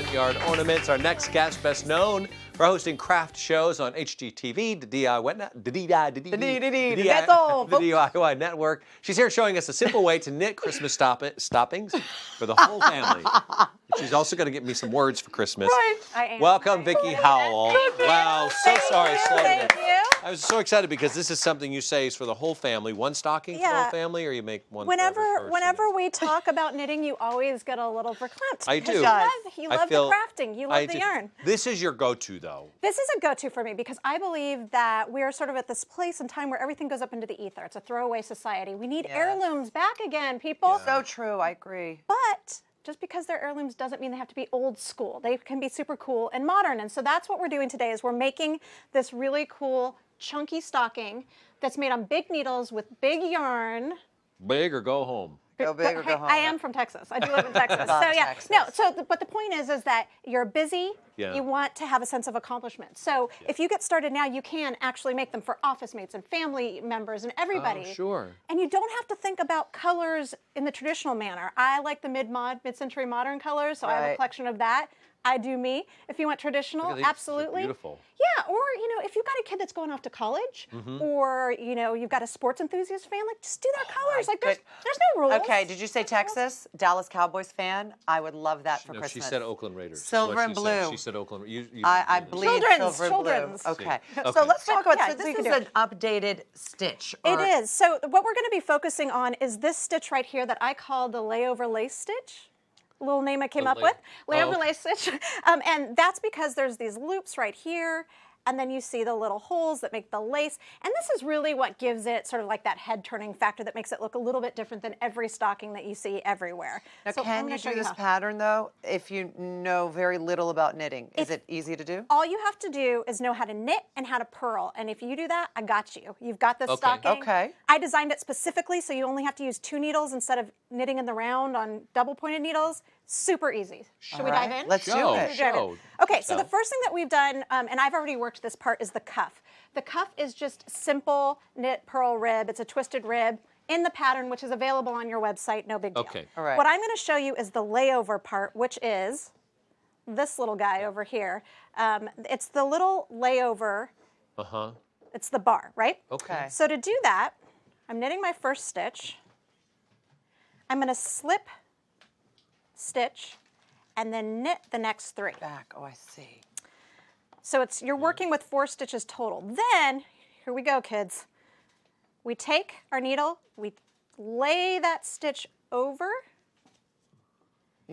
front yard ornaments. Our next guest, best known for hosting craft shows on HGTV, the DIY Network. She's here showing us a simple way to knit Christmas stockings for the whole family. She's also going to get me some words for Christmas. Right. I am. Welcome, Vickie Howell. Wow, so sorry. Thank you. I was so excited because this is something you say is for the whole family. One stocking for the whole family, or you make one for every person? Whenever we talk about knitting, you always get a little verklempt. I do. You love the crafting. You love the yarn. This is your go-to, though. This is a go-to for me because I believe that we are sort of at this place in time where everything goes up into the ether. It's a throwaway society. We need heirlooms back again, people. Yeah. So true. I agree. But just because they're heirlooms doesn't mean they have to be old school. They can be super cool and modern. And so that's what we're doing today is we're making this really cool chunky stocking that's made on big needles with big yarn. Big or go home. Go big or go home. I am from Texas. I do live in Texas. Love So yeah, Texas. no. But the point is that you're busy. Yeah. You want to have a sense of accomplishment. So if you get started now, you can actually make them for office mates and family members and everybody. Oh, sure. And you don't have to think about colors in the traditional manner. I like the mid-century modern colors, so I have a collection of that. I do me. If you want traditional, absolutely. Beautiful. Yeah, or if you've got a kid that's going off to college, or you've got a sports enthusiast family, just do their colors. Like there's no rules. Okay, did you say Texas? Dallas Cowboys fan? I would love that for Christmas. She said Oakland Raiders. Silver and blue. She said Oakland. I bleed silver and Children's. blue. Okay. Okay. So let's talk about Yeah, so so you this can is do an updated stitch. It is. So what we're going to be focusing on is this stitch right here that I call the layover lace stitch. Little name I came up with, layover lace stitch. And that's because there's these loops right here, and then you see the little holes that make the lace. And this is really what gives it sort of like that head-turning factor that makes it look a little bit different than every stocking that you see everywhere. Now, So I'm can gonna you show do this how. pattern, though, if you know very little about knitting? Is it easy to do? All you have to do is know how to knit and how to purl. And if you do that, I got you. You've got this stocking. Okay. I designed it specifically so you only have to use 2 needles instead of knitting in the round on double-pointed needles. Super easy. Should we dive in? Let's do it. Okay, so the first thing that we've done, and I've already worked this part, is the cuff. The cuff is just simple knit purl rib. It's a twisted rib in the pattern, which is available on your website. No big deal. Okay. All right. What I'm going to show you is the layover part, which is this little guy over here. It's the little layover. Uh-huh. It's the bar, right? Okay. So to do that, I'm knitting my first stitch. I'm going to slip stitch and then knit the next 3. Back. Oh, I see. So you're working with 4 stitches total. Then, here we go, kids. We take our needle, we lay that stitch over,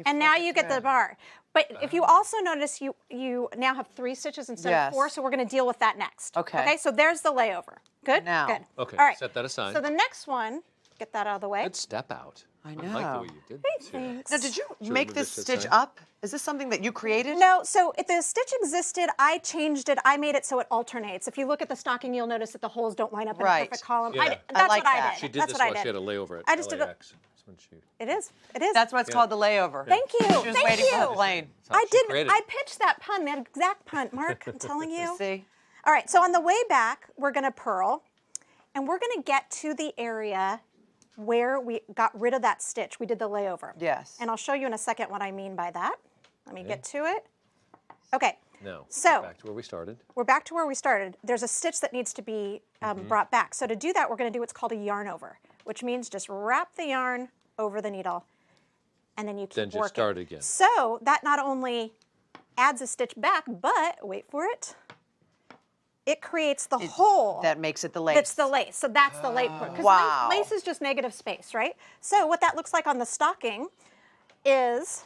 and now you get the bar. But if you also notice, you now have 3 stitches instead of 4, so we're going to deal with that next. Okay. Okay, so there's the layover. Good? Now. Good. Okay, All right. set that aside. So the next one, get that out of the way. Good step out. I I like the know. way you did Hey, that. thanks. Now, did you Should we make move this this to the stitch side? up? Is this something that you created? No, so if the stitch existed, I changed it. I made it so it alternates. If you look at the stocking, you'll notice that the holes don't line up in a perfect column. Yeah. That's like what I that. did. She did That's this what I while did. she had a layover at I just did it. LAX. That's when she... It is. It is. That's why it's called the layover. Thank you. She was Thank waiting you. for the plane. I she did. created I it. pitched that pun, that exact pun, Mark. I'm telling you. See? All right. So on the way back, we're going to purl, and we're going to get to the area where we got rid of that stitch. We did the layover. Yes. And I'll show you in a second what I mean by that. Let me get to it. Okay. No. So back to where we started. we're back to where we started. There's a stitch that needs to be brought back. So to do that, we're going to do what's called a yarn over, which means just wrap the yarn over the needle, and then you keep Then just working. start again. So that not only adds a stitch back, but wait for it, it creates the hole. That makes it the lace. That's the lace. So that's the lace part. Because Wow. lace is just negative space, right? So what that looks like on the stocking is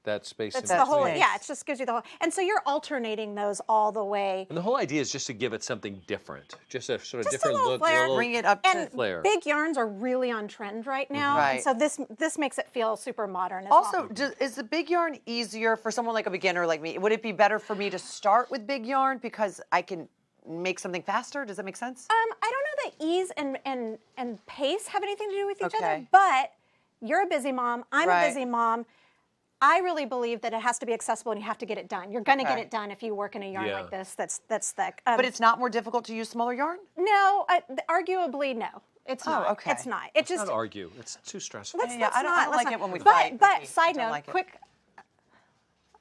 That space in it's the whole. space. Yeah, it just gives you the whole. And so you're alternating those all the way. And the whole idea is just to give it something different. Just a sort of Just a different little look. flair. Bring it up to And flair. big yarns are really on trend right now. Right. And so this makes it feel super modern as Also, well. is the big yarn easier for someone like a beginner like me? Would it be better for me to start with big yarn because I can make something faster? Does that make sense? I don't know that ease and pace have anything to do with each other, Okay. but you're a busy mom. I'm Right. a busy mom. I really believe that it has to be accessible and you have to get it done. You're going to get Okay. it done if you work in a yarn Yeah. like this that's thick. But it's not more difficult to use smaller yarn? no, arguably no. It's not. okay. It's not. It just Not argue. It's too stressful. let's Yeah, let's I don't not. like let's it when we but, fight, But Vickie. I side don't note, like it. quick.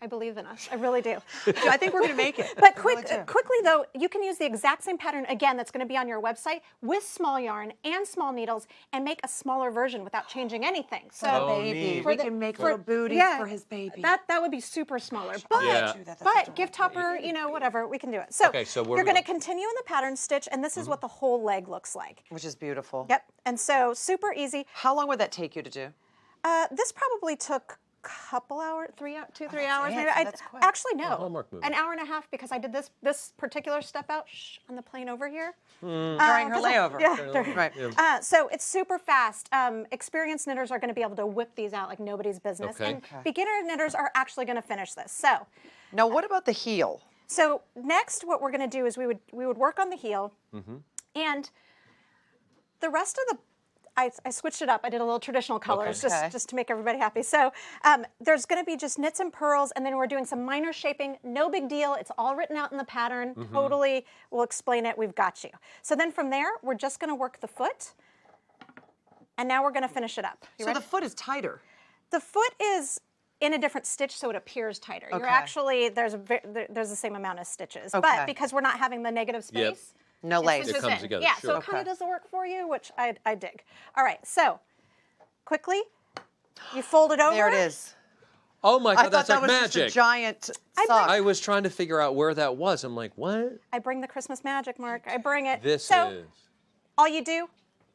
I believe in us. I really do. I think we're going to make it. But I really do. quickly though, you can use the exact same pattern again that's going to be on your website with small yarn and small needles and make a smaller version without changing anything. So baby, neat. we can make little booties for his baby. That would be super smaller. But Yeah. but gift topper, you know, whatever, we can do it. So, Okay, so you're going to continue in the pattern stitch, and this is what the whole leg looks like. Which is beautiful. Yep. And so super easy. How long would that take you to do? This probably took couple hours, 3 hours it, maybe. so that's quick. Actually no, Hallmark movie. an hour and a half because I did this particular step out on the plane over here During her layover. Right. So it's super fast. Experienced knitters are going to be able to whip these out like nobody's business, Okay. and beginner knitters are actually going to finish this. So Now, what about the heel? next, what we're going to do is we would work on the heel, and the rest of the. I switched it up. I did a little traditional colors just to make everybody happy. So there's going to be just knits and purls, and then we're doing some minor shaping. No big deal. It's all written out in the pattern. Totally, we'll explain it. We've got you. So then from there, we're just going to work the foot, and now we're going to finish it up. You So ready? the foot is tighter. The foot is in a different stitch, so it appears tighter. You're actually there's the same amount of stitches, but because we're not having the negative space. No lace. It comes in. together, Yeah, sure. so it kind of does the work for you, which I dig. All right, so quickly, you fold it over. There it is. Oh my God, I thought that's that like was magic. just a giant sock. I was trying to figure out where that was. I'm like, what? I bring the Christmas magic, Mark. I bring it. This so is. all you do,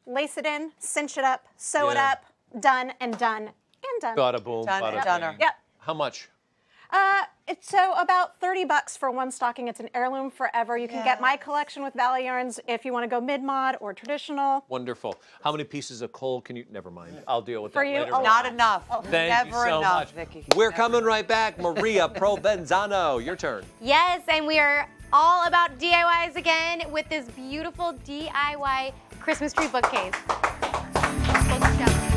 lace it in, cinch it up, sew it Yeah. up, done and done and done. Bada boom, Done bada and done. bang. Yep. How much? It's so about $30 for one stocking. It's an heirloom forever. You can get my collection with Valley Yarns if you want to go mid-mod or traditional. Wonderful. How many pieces of coal can you? Never mind. I'll deal with For that you, later. a lot. Not enough. Thank Never you so enough, much. Vicky. We're coming right back. Maria Provenzano, your turn. Yes, and we are all about DIYs again with this beautiful DIY Christmas tree bookcase. Let's close this down.